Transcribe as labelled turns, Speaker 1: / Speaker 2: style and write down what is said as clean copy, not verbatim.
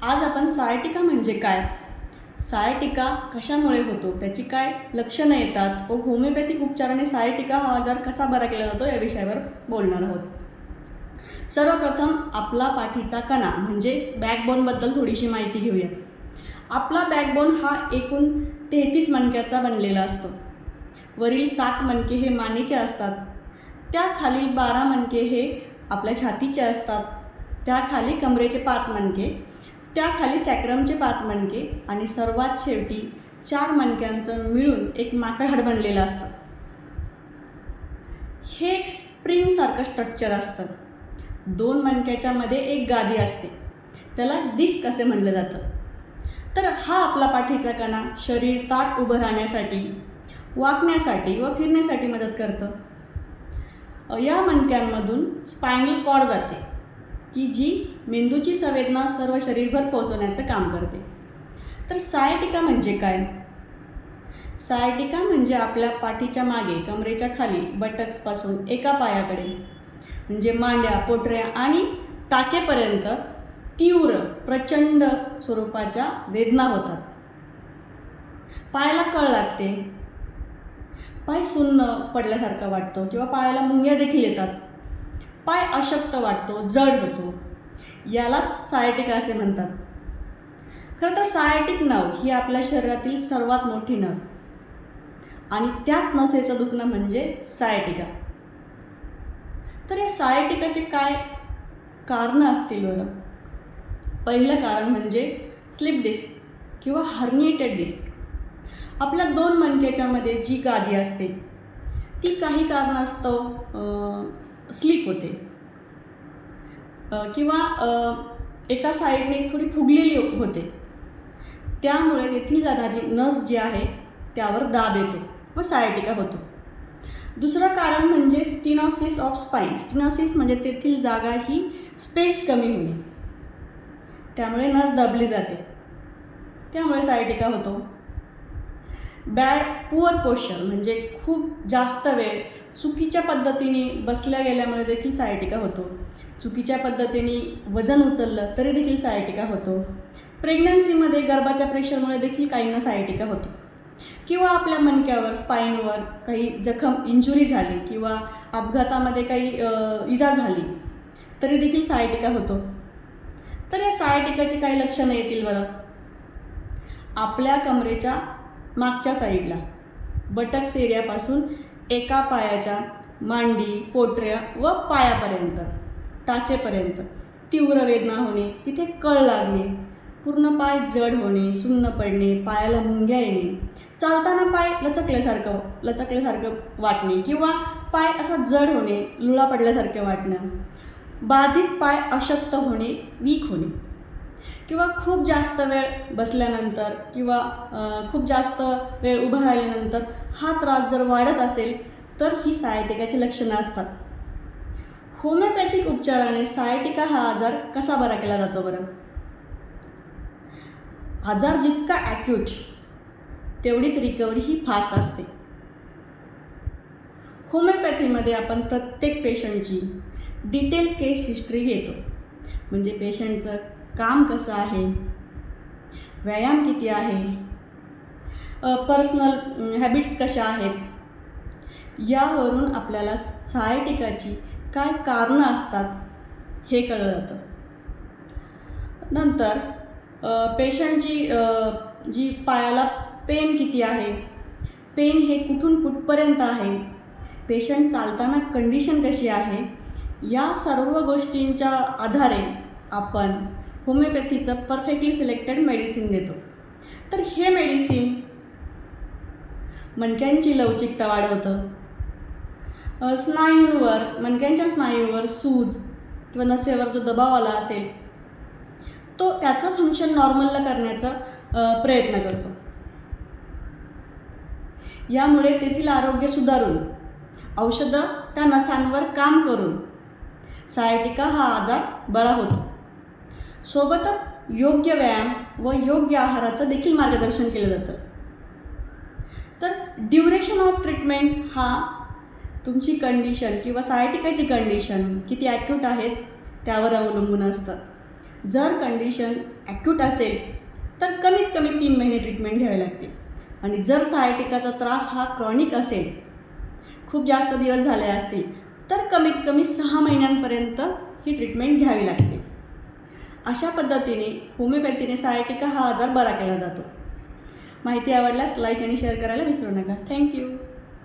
Speaker 1: आज आपण सायटिका म्हणजे काय, सायटिका कशामुळे होतो, त्याची काय लक्षणं येतात व होमिओपॅथिक उपचाराने सायटिका हा आजार कसा बरा केला जातो या विषयावर बोलणार आहोत. सर्वप्रथम आपला पाठीचा कणा म्हणजे बॅकबोनबद्दल थोडीशी माहिती घेऊया. आपला बॅकबोन हा एकूण 33 मणक्याचा बनलेला असतो. वरील 7 मणके हे मानेचे असतात, त्याखालील 12 मणके हे आपल्या छातीचे असतात, त्याखाली कमरेचे 5 मणके, त्याखाली सॅक्रमचे 5 मणके आणि सर्वात शेवटी 4 मणक्यांचं मिळून एक माकड बनलेलं असतं. हे एक स्प्रिंगसारखं स्ट्रक्चर असतं. 2 मणक्याच्या मध्ये एक गादी असते, त्याला डिस्क असे म्हणलं जातं. तर हा आपला पाठीचा कणा शरीर ताठ उभं राहण्यासाठी, वाकण्यासाठी व फिरण्यासाठी मदत करतं. या मणक्यांमधून स्पायनल कॉर्ड जाते, की जी मेंदूची संवेदना सर्व शरीरभर पोहोचवण्याचं काम करते. तर सायटिका म्हणजे काय? सायटिका म्हणजे आपल्या पाठीच्या मागे कमरेच्या खाली बटक्सपासून एका पायाकडे म्हणजे मांड्या, पोटऱ्या आणि टाचेपर्यंत तीव्र प्रचंड स्वरूपाच्या वेदना होतात. पायाला कळ लागते, पाय सुन्न पडल्यासारखा वाटतो किंवा पायाला मुंग्या देखील येतात, पाय अशक्त वाटतो, जड होतो, यालाच सायटिका असे म्हणतात. खरं तर सायटिक नर्व ही आपल्या शरीरातील सर्वात मोठी नर्व आणि त्याच नसेचं दुखणं म्हणजे सायटिका. तर या सायटिकाचे काय कारणं असतील बरं? पहिलं कारण म्हणजे स्लिप डिस्क किंवा हर्निएटेड डिस्क. आपल्या 2 मणक्याच्या मध्ये जी गादी असते ती काही कारणास्तव स्लिप होते किंवा एका साईडने थोडी फुगलेली होते, त्यामुळे तेथील जाणारी नस जी आहे त्यावर दाब येतो व सायटिका होतो. दुसरं कारण म्हणजे स्टिनोसिस ऑफ स्पाईन. स्टिनोसिस म्हणजे तेथील जागा ही स्पेस कमी होणे, त्यामुळे नस दाबली जाते, त्यामुळे सायटिका होतो. पुअर पोश्चर म्हणजे खूप जास्त वेळ चुकीच्या पद्धतीने बसल्या गेल्यामुळे देखील सायटिका होतो. चुकीच्या पद्धतीने वजन उचललं तरी देखील सायटिका होतो. प्रेग्नन्सीमध्ये गर्भाच्या प्रेशरमुळे देखील काहींना सायटिका होतो. किंवा आपल्या मणक्यावर, स्पाईनवर काही इंजुरी झाली किंवा अपघातामध्ये काही इजा झाली तरी देखील सायटिका होतो. तर या सायटिकाची काही लक्षणं येतील बरं? आपल्या कमरेच्या मागच्या साईडला बटक्स एरियापासून एका पायाच्या मांडी, पोटऱ्या व पायापर्यंत, टाचेपर्यंत तीव्र वेदना होणे, तिथे कळ लागणे, पूर्ण पाय जड होणे, सुन्न पडणे, पायाला मुंग्या येणे, चालताना पाय लचकल्यासारखं वाटणे किंवा पाय असा जड होणे, लुळा पडल्यासारखे वाटणं, बाधित पाय अशक्त होणे, वीक होणे किंवा खूप जास्त वेळ बसल्यानंतर किंवा खूप जास्त वेळ उभं राहिल्यानंतर हा त्रास जर वाढत असेल तर ही सायटिकाची लक्षणं असतात. होमिओपॅथिक उपचाराने सायटिका हा आजार कसा बरा केला जातो बरं? आजार जितका ॲक्यूट तेवढीच रिकव्हरी ही फास्ट असते. होमिओपॅथीमध्ये आपण प्रत्येक पेशंटची डिटेल केस हिस्ट्री घेतो, म्हणजे पेशंटचं काम कसं आहे, व्यायाम किती आहे, पर्सनल हॅबिट्स कशा आहेत, यावरून आपल्याला सायटिकाची काय कारणं असतात हे कळलं जातं. नंतर पेशंटची जी पायाला पेन किती आहे, पेन हे कुठून कुठपर्यंत आहे, पेशंट चालताना कंडिशन कशी आहे, या सर्व गोष्टींच्या आधारे आपण होमिओपॅथीचं परफेक्टली सिलेक्टेड मेडिसिन देतो. तर हे मेडिसिन मणक्यांची लवचिकता वाढवतं, मणक्यांच्या स्नायूंवर सूज किंवा नसेवर जो दबाव आला असेल तो त्याचं फंक्शन नॉर्मलला करण्याचा प्रयत्न करतो. यामुळे तेथील आरोग्य सुधारून, औषधं त्या नसांवर काम करून सायटिका हा आजार बरा होतो. सोबतच योग्य व्यायाम व योग्य आहाराचं देखील मार्गदर्शन केलं जातं. तर ड्युरेशन ऑफ ट्रीटमेंट हा तुमची कंडिशन किंवा सायटिकाची कंडिशन किती ॲक्यूट आहेत त्यावर अवलंबून असतं. जर कंडिशन ॲक्यूट असेल तर कमीत कमी 3 महिने ट्रीटमेंट घ्यावी लागते आणि जर सायटिकाचा त्रास हा क्रॉनिक असेल, खूप जास्त दिवस झाले असतील, तर कमीत कमी 6 महिन्यांपर्यंत ही ट्रीटमेंट घ्यावी लागते. अशा पद्धतीने होमिओपॅथीने सायटिका हा आजार बरा केला जातो. माहिती आवडल्यास लाईक आणि शेअर करायला विसरू नका. थँक्यू.